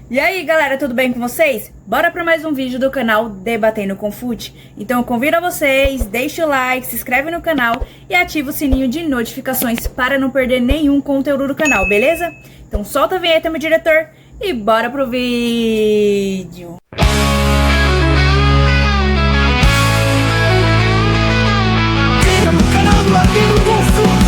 E aí galera, tudo bem com vocês? Bora para mais um vídeo do canal Debatendo com Fute? Então eu convido a vocês, deixa o like, se inscreve no canal e ativa o sininho de notificações para não perder nenhum conteúdo do canal, beleza? Então solta a vinheta, meu diretor, e bora pro vídeo! No canal Debatendo com Fute.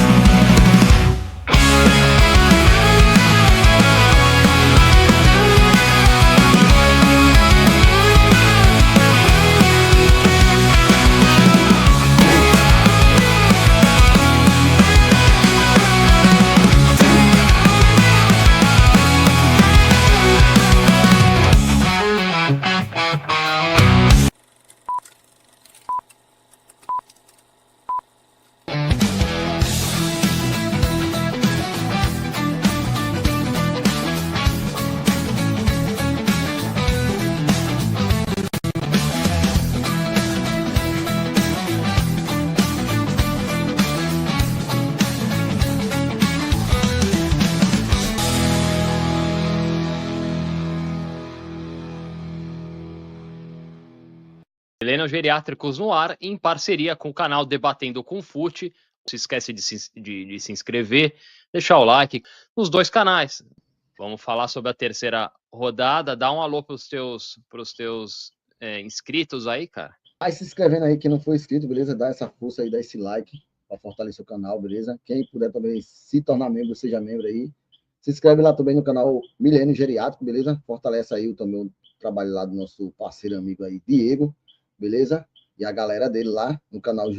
Milênios Geriátricos no ar, em parceria com o canal Debatendo com Fute. Não se esquece de se inscrever, deixar o like nos dois canais. Vamos falar sobre a terceira rodada. Dá um alô pros teus inscritos aí, cara. Vai se inscrevendo aí, quem não for inscrito, beleza? Dá essa força aí, dá esse like para fortalecer o canal, beleza? Quem puder também se tornar membro, seja membro aí. Se inscreve lá também no canal Milênio Geriátrico, beleza? Fortalece aí também o trabalho lá do nosso parceiro amigo aí, Diego, beleza? E a galera dele lá no canal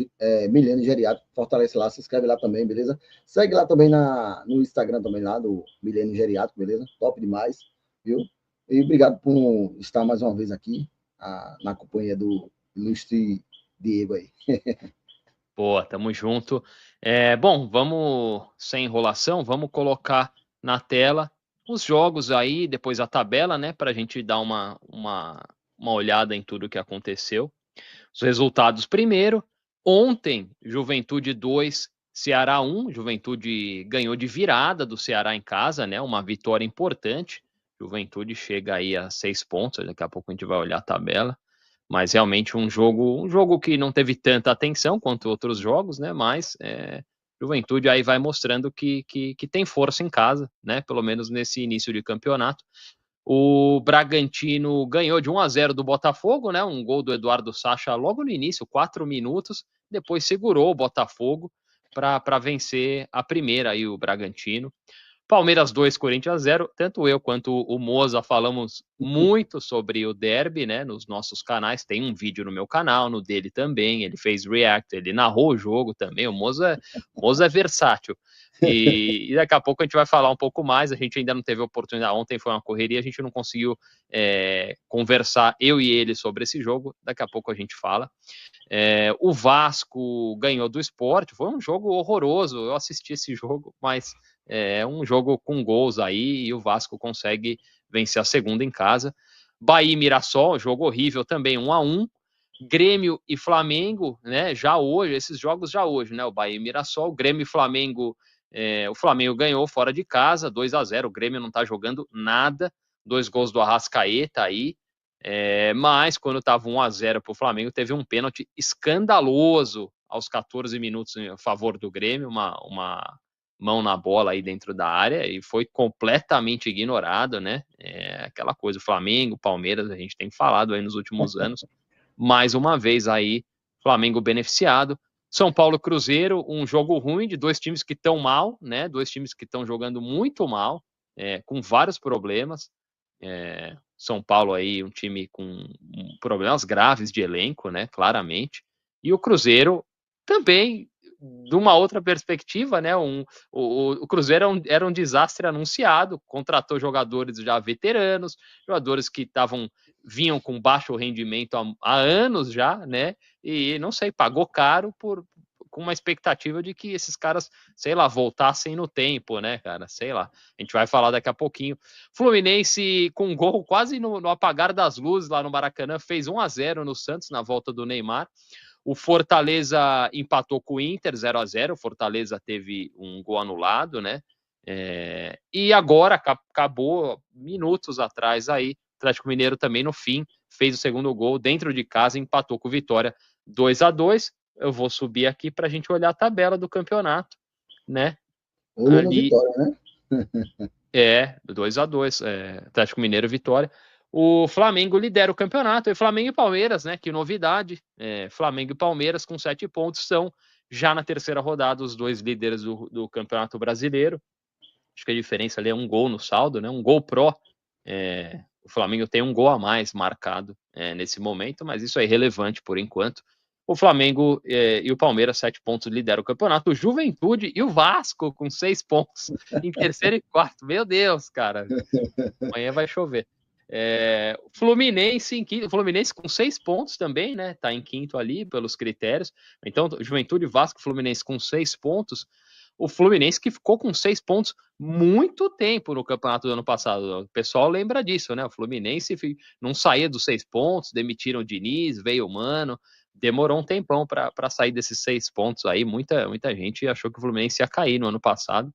Milênio Geriátrico, fortalece lá, se inscreve lá também, beleza? Segue lá também no Instagram também lá do Milênio Geriátrico, beleza? Top demais, viu? E obrigado por estar mais uma vez aqui na companhia do ilustre Diego aí. Boa, tamo junto. Bom, vamos, sem enrolação, vamos colocar na tela os jogos aí, depois a tabela, né, para a gente dar uma olhada em tudo que aconteceu. Os resultados primeiro. Ontem, Juventude 2, Ceará 1. Juventude ganhou de virada do Ceará em casa, né? Uma vitória importante. Juventude chega aí a 6 pontos. Daqui a pouco a gente vai olhar a tabela. Mas realmente um jogo que não teve tanta atenção quanto outros jogos, né? Mas Juventude aí vai mostrando que tem força em casa, né? Pelo menos nesse início de campeonato. O Bragantino ganhou de 1-0 do Botafogo, né? Um gol do Eduardo Sacha logo no início, 4 minutos. Depois segurou o Botafogo para vencer a primeira aí, o Bragantino. Palmeiras 2, Corinthians 0. Tanto eu quanto o Moza falamos muito sobre o derby, né? Nos nossos canais. Tem um vídeo no meu canal, no dele também. Ele fez react, ele narrou o jogo também. O Moza é versátil. E daqui a pouco a gente vai falar um pouco mais. A gente ainda não teve oportunidade. Ontem foi uma correria, a gente não conseguiu conversar, eu e ele, sobre esse jogo. Daqui a pouco a gente fala. O Vasco ganhou do Sport. Foi um jogo horroroso. Eu assisti esse jogo, mas é um jogo com gols aí e o Vasco consegue vencer a segunda em casa. Bahia e Mirassol, jogo horrível também, 1-1. Grêmio e Flamengo, né? Já hoje, esses jogos já hoje, né? O Bahia e Mirassol, Grêmio e Flamengo. O Flamengo ganhou fora de casa, 2-0. O Grêmio não tá jogando nada. 2 gols do Arrascaeta aí. Mas quando estava 1-0 para o Flamengo, teve um pênalti escandaloso aos 14 minutos a favor do Grêmio, uma mão na bola aí dentro da área, e foi completamente ignorado, né? Aquela coisa, o Flamengo, Palmeiras, a gente tem falado aí nos últimos anos. Mais uma vez aí, Flamengo beneficiado. São Paulo e Cruzeiro, um jogo ruim de dois times que estão mal, né? Dois times que estão jogando muito mal, com vários problemas. São Paulo aí, um time com problemas graves de elenco, né? Claramente. E o Cruzeiro também, de uma outra perspectiva, né? O Cruzeiro era um desastre anunciado, contratou jogadores já veteranos, jogadores que vinham com baixo rendimento há anos já, né? E não sei, pagou caro com uma expectativa de que esses caras, sei lá, voltassem no tempo, né, cara? Sei lá. A gente vai falar daqui a pouquinho. Fluminense com um gol quase no apagar das luzes lá no Maracanã, fez 1-0 no Santos na volta do Neymar. O Fortaleza empatou com o Inter 0-0. O Fortaleza teve um gol anulado, né? E agora, acabou minutos atrás aí, o Atlético Mineiro também no fim fez o segundo gol dentro de casa, empatou com o Vitória 2-2. Eu vou subir aqui para a gente olhar a tabela do campeonato, né? Olho no Ali Vitória, né? 2-2, Atlético Mineiro e Vitória. O Flamengo lidera o campeonato, e Flamengo e Palmeiras, né? Que novidade. Flamengo e Palmeiras com 7 pontos são já na terceira rodada os dois líderes do Campeonato Brasileiro. Acho que a diferença ali é um gol no saldo, né? Um gol pró. O Flamengo tem um gol a mais marcado nesse momento, mas isso é irrelevante por enquanto. O Flamengo e o Palmeiras, 7 pontos, lideram o campeonato. O Juventude e o Vasco com 6 pontos em terceiro e quarto. Meu Deus, cara. Amanhã vai chover. Fluminense em quinto. Fluminense com 6 pontos também, né? Tá em quinto ali pelos critérios. Então, Juventude, Vasco, Fluminense com 6 pontos. O Fluminense que ficou com 6 pontos muito tempo no campeonato do ano passado. O pessoal lembra disso, né? O Fluminense não saía dos 6 pontos, demitiram o Diniz, veio o Mano. Demorou um tempão para sair desses 6 pontos aí. Muita gente achou que o Fluminense ia cair no ano passado,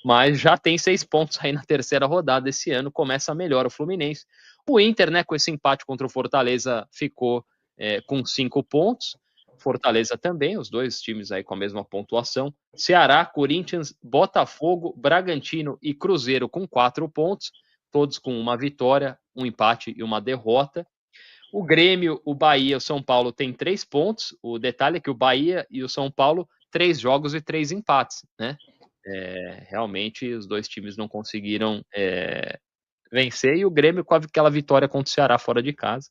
mas já tem 6 pontos aí na terceira rodada esse ano. Começa melhor o Fluminense. O Inter, né, com esse empate contra o Fortaleza, ficou com 5 pontos. Fortaleza também, os dois times aí com a mesma pontuação. Ceará, Corinthians, Botafogo, Bragantino e Cruzeiro com 4 pontos, todos com uma vitória, um empate e uma derrota. O Grêmio, o Bahia, o São Paulo tem 3 pontos. O detalhe é que o Bahia e o São Paulo, 3 jogos e 3 empates, né? Realmente os dois times não conseguiram vencer, e o Grêmio com aquela vitória contra o Ceará fora de casa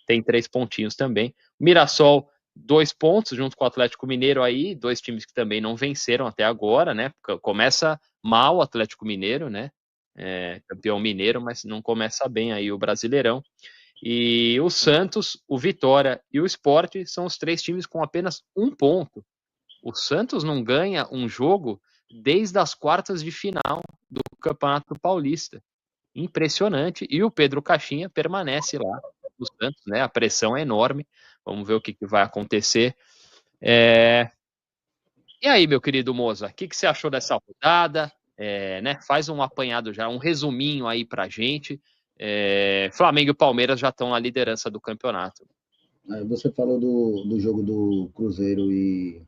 tem 3 pontinhos também. O Mirassol, 2 pontos junto com o Atlético Mineiro aí, 2 times que também não venceram até agora, né? Começa mal o Atlético Mineiro, né? Campeão mineiro, mas não começa bem aí o Brasileirão. E o Santos, o Vitória e o Sport são os 3 times com apenas 1 ponto. O Santos não ganha um jogo desde as quartas de final do Campeonato Paulista. Impressionante. E o Pedro Caixinha permanece lá no Santos, né? A pressão é enorme. Vamos ver o que vai acontecer. E aí, meu querido Moza, o que você achou dessa rodada? Né? Faz um apanhado já, um resuminho aí pra gente. Flamengo e Palmeiras já estão na liderança do campeonato. Você falou do jogo do Cruzeiro e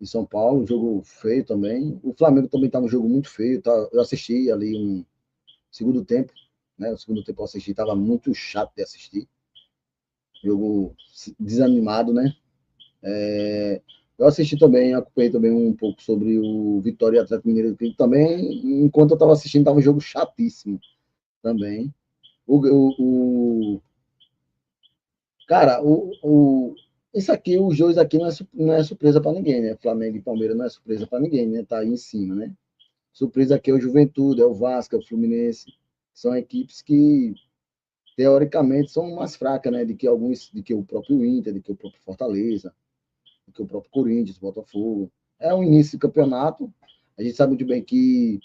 São Paulo, um jogo feio também. O Flamengo também tá um jogo muito feio. Tá? Eu assisti ali um segundo tempo, né? O segundo tempo eu assisti, tava muito chato de assistir. Jogo desanimado, né? Eu assisti também, acompanhei também um pouco sobre o Vitória e Atlético Mineiro, que também, enquanto eu estava assistindo, estava um jogo chatíssimo também. Cara, isso aqui, os dois aqui não é surpresa para ninguém, né? Flamengo e Palmeiras não é surpresa para ninguém, né? Tá aí em cima, né? Surpresa aqui é o Juventude, é o Vasco, é o Fluminense. São equipes que, teoricamente, são mais fracas, né? De que o próprio Inter, de que o próprio Fortaleza, de que o próprio Corinthians, Botafogo. É o início do campeonato. A gente sabe muito bem que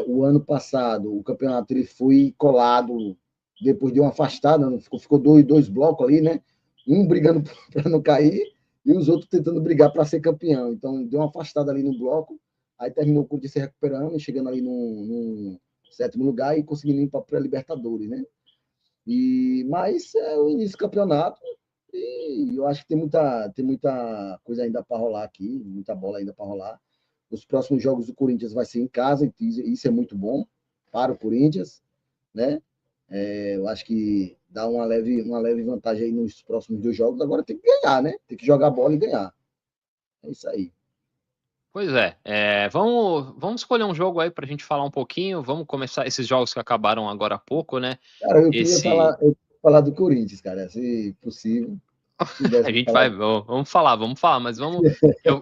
o ano passado o campeonato ele foi colado depois de uma afastada, ficou dois blocos ali, né? Um brigando para não cair e os outros tentando brigar para ser campeão. Então, deu uma afastada ali no bloco, aí terminou o Corinthians se recuperando, chegando ali no 7º lugar e conseguindo ir para a Libertadores, né? Mas é o início do campeonato e eu acho que tem muita coisa ainda para rolar aqui, muita bola ainda para rolar. Os próximos jogos do Corinthians vai ser em casa, e isso é muito bom para o Corinthians, né? Eu acho que dá uma leve vantagem aí nos próximos 2 jogos. Agora tem que ganhar, né? Tem que jogar bola e ganhar. É isso aí. Pois vamos escolher um jogo aí para a gente falar um pouquinho. Vamos começar esses jogos que acabaram agora há pouco, né? Cara, eu queria falar do Corinthians, cara, se possível. A gente vai, vamos falar, mas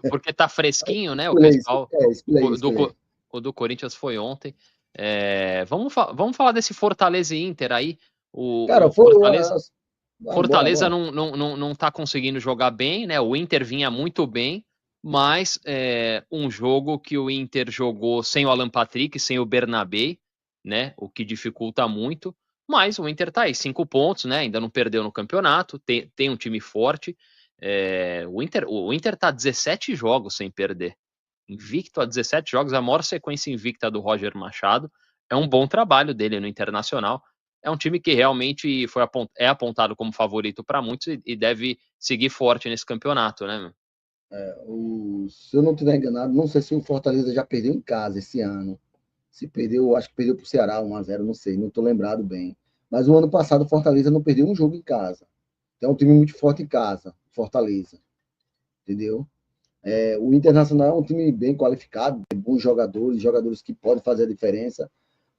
porque tá fresquinho, né? O pessoal, o do Corinthians foi ontem. Vamos falar desse Fortaleza e Inter aí. Cara, Fortaleza não tá conseguindo jogar bem, né? O Inter vinha muito bem, mas um jogo que o Inter jogou sem o Alan Patrick, sem o Bernabé, né? O que dificulta muito. Mas o Inter tá aí, 5 pontos, né? Ainda não perdeu no campeonato, tem um time forte. O Inter tá 17 jogos sem perder. invicto a 17 jogos, a maior sequência invicta do Roger Machado. É um bom trabalho dele no Internacional. É um time que realmente é apontado como favorito para muitos e deve seguir forte nesse campeonato, né? Se eu não estiver enganado, não sei se o Fortaleza já perdeu em casa esse ano. Se perdeu, acho que perdeu para o Ceará 1-0, não sei, não estou lembrado bem. Mas o ano passado o Fortaleza não perdeu um jogo em casa. Então é um time muito forte em casa, Fortaleza. Entendeu? O Internacional é um time bem qualificado, tem bons jogadores, jogadores que podem fazer a diferença.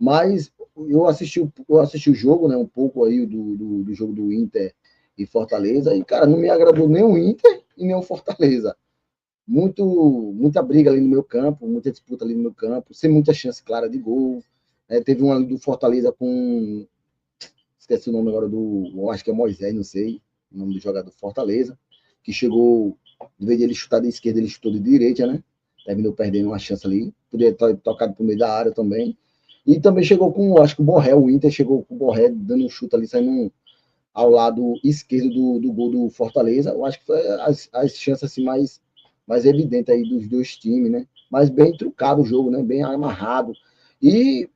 Mas eu assisti o jogo, né, um pouco aí do jogo do Inter e Fortaleza, e, cara, não me agradou nem o Inter e nem o Fortaleza. Muita briga ali no meu campo, muita disputa ali no meu campo, sem muita chance clara de gol. Teve um ali do Fortaleza com. Esqueci o nome agora eu acho que é Moisés, não sei, o nome do jogador do Fortaleza, que chegou, em vez de ele chutar de esquerda, ele chutou de direita, né? Terminou perdendo uma chance ali. Poderia ter tocado pro meio da área também. E também chegou com, acho que o Borré, o Inter chegou com o Borré dando um chute ali, saindo ao lado esquerdo do gol do Fortaleza. Eu acho que foi as chances assim, mais evidentes aí dos dois times, né? Mas bem trucado o jogo, né? Bem amarrado. E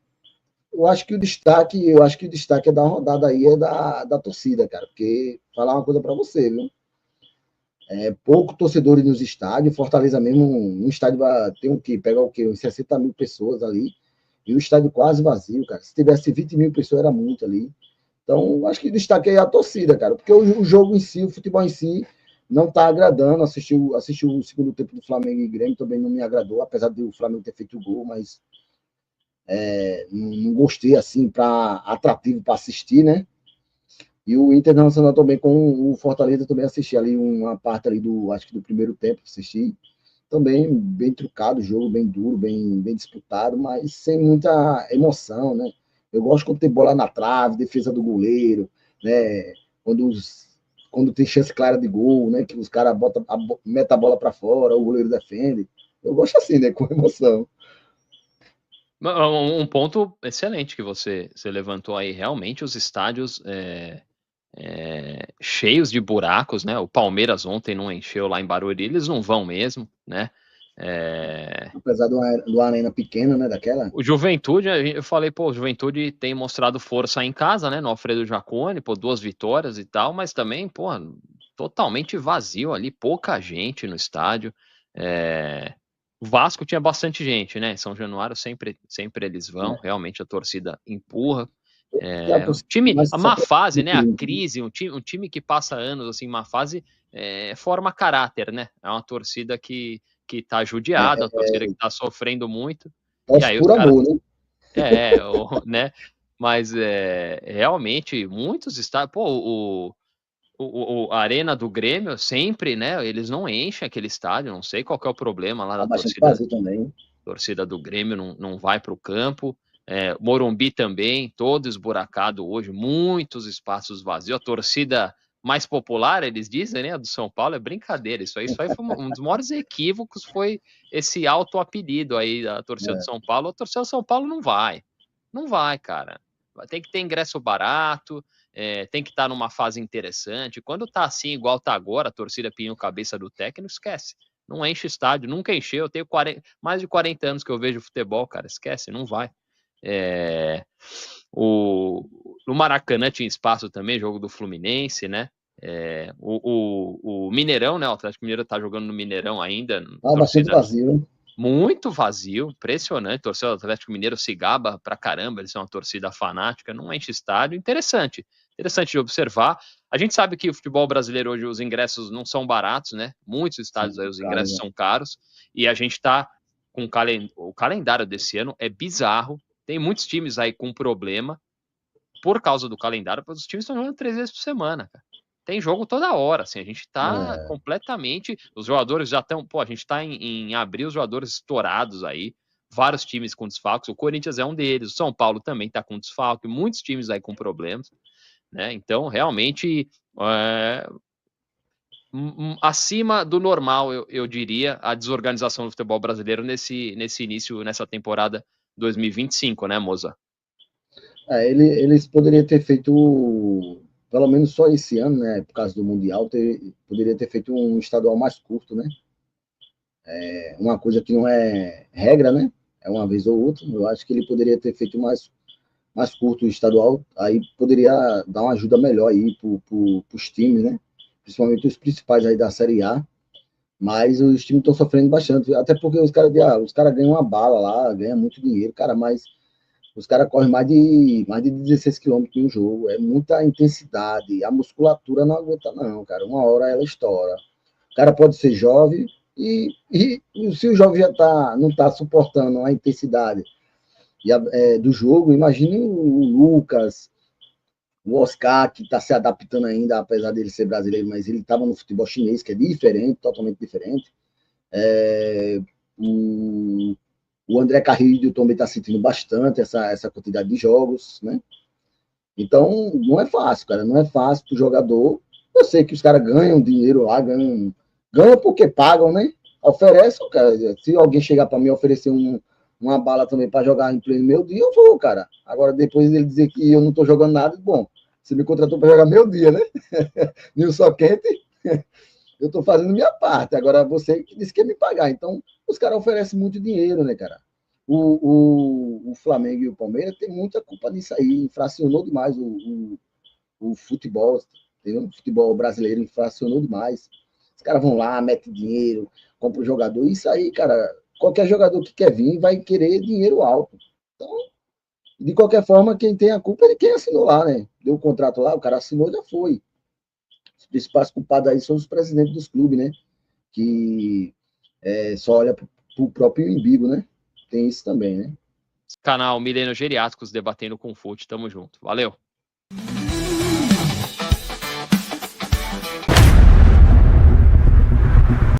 eu acho que o destaque da rodada aí é da torcida, cara. Porque falar uma coisa para você, viu? Pouco torcedores nos estádios. Fortaleza mesmo, um estádio tem o quê? Pega o quê? Uns 60 mil pessoas ali. E o estádio quase vazio, cara. Se tivesse 20 mil pessoas, era muito ali. Então, acho que destaquei a torcida, cara. Porque o jogo em si, o futebol em si, não está agradando. Assisti o segundo tempo do Flamengo e Grêmio, também não me agradou, apesar de o Flamengo ter feito o gol, mas não gostei, assim, atrativo para assistir, né? E o Internacional também, com o Fortaleza, também assisti ali uma parte ali acho que do primeiro tempo, assisti. Também bem trucado o jogo, bem duro, bem disputado, mas sem muita emoção, né? Eu gosto quando tem bola na trave, defesa do goleiro, né? Quando tem chance clara de gol, né? Que os caras metem a bola para fora, o goleiro defende. Eu gosto assim, né? Com emoção. Um ponto excelente que você levantou aí. Realmente os estádios cheios de buracos, né? O Palmeiras ontem não encheu lá em Barueri, eles não vão mesmo, né? Apesar do arena pequena, né? Daquela. O Juventude, eu falei, pô, o Juventude tem mostrado força em casa, né? No Alfredo Jaconi, pô, 2 vitórias e tal, mas também, pô, totalmente vazio ali, pouca gente no estádio. O Vasco tinha bastante gente, né? Em São Januário sempre eles vão, realmente a torcida empurra. O time, a má fase, né? A crise, um time que passa anos assim, má fase, forma caráter, né? É uma torcida que tá judiada, a torcida que tá sofrendo muito. E aí por amor, né? né? Mas realmente muitos estádios. Pô, a Arena do Grêmio sempre, né? Eles não enchem aquele estádio, não sei qual que é o problema lá da torcida. Também. Torcida do Grêmio não vai para o campo. Morumbi também, todo esburacado hoje, muitos espaços vazios. A torcida mais popular, eles dizem, né? A do São Paulo é brincadeira. Isso aí foi um dos maiores equívocos, foi esse auto-apelido aí da torcida do São Paulo. A torcida do São Paulo não vai. Não vai, cara. Tem que ter ingresso barato, tem que estar numa fase interessante. Quando tá assim, igual tá agora, a torcida pinha cabeça do técnico, esquece. Não enche estádio, nunca encheu. Eu tenho mais de 40 anos que eu vejo futebol, cara. Esquece, não vai. No Maracanã tinha espaço também, jogo do Fluminense, né? O Mineirão, né? O Atlético Mineiro tá jogando no Mineirão ainda. Bastante vazio, né? Muito vazio, impressionante. Torcedor do Atlético Mineiro se gaba pra caramba, eles são uma torcida fanática, não enche estádio. Interessante de observar. A gente sabe que o futebol brasileiro hoje os ingressos não são baratos, né? Muitos estádios aí os ingressos são caros e a gente tá com o calendário desse ano é bizarro. Tem muitos times aí com problema por causa do calendário, porque os times estão jogando 3 vezes por semana, cara. Tem jogo toda hora, assim, a gente tá completamente, os jogadores já estão, a gente tá em abril, os jogadores estourados aí, vários times com desfalques, o Corinthians é um deles, o São Paulo também tá com desfalque, muitos times aí com problemas, né, então realmente acima do normal, eu diria, a desorganização do futebol brasileiro nesse início, nessa temporada 2025, né, Moza? Eles poderiam ter feito, pelo menos só esse ano, né? Por causa do Mundial, poderia ter feito um estadual mais curto, né? uma coisa que não é regra, né? É uma vez ou outra. Eu acho que ele poderia ter feito mais curto o estadual, aí poderia dar uma ajuda melhor aí para os times, né? Principalmente os principais aí da Série A. Mas os times estão sofrendo bastante, até porque os caras ganham uma bala lá, ganham muito dinheiro, cara, mas os caras correm mais de 16 quilômetros em um jogo, é muita intensidade, a musculatura não aguenta não, cara, uma hora ela estoura. O cara pode ser jovem e se o jovem não está suportando a intensidade do jogo, imagine o Lucas, o Oscar, que está se adaptando ainda, apesar dele ser brasileiro, mas ele estava no futebol chinês, que é diferente, totalmente diferente. O André Carrillo também está sentindo bastante essa quantidade de jogos, né? Então, não é fácil, cara, não é fácil para o jogador. Eu sei que os caras ganham dinheiro lá, ganham porque pagam, né? Oferecem, cara. Se alguém chegar para mim e oferecer uma bala também para jogar em pleno meu dia, eu vou, cara. Agora, depois ele dizer que eu não estou jogando nada, bom, você me contratou para jogar meu dia, né? Nilson Quente, eu estou fazendo minha parte. Agora, você que disse que ia me pagar. Então, os caras oferecem muito dinheiro, né, cara? O Flamengo e o Palmeiras tem muita culpa nisso aí. Infracionou demais o futebol, entendeu? O futebol brasileiro infracionou demais. Os caras vão lá, metem dinheiro, compram o jogador. Isso aí, cara, qualquer jogador que quer vir vai querer dinheiro alto. Então, de qualquer forma, quem tem a culpa é quem assinou lá, né? Deu o contrato lá, o cara assinou e já foi. Os principais culpados aí são os presidentes dos clubes, né? Que só olha para o próprio umbigo, né? Tem isso também, né? Canal Milênio Geriátricos, debatendo com o Fute. Tamo junto. Valeu.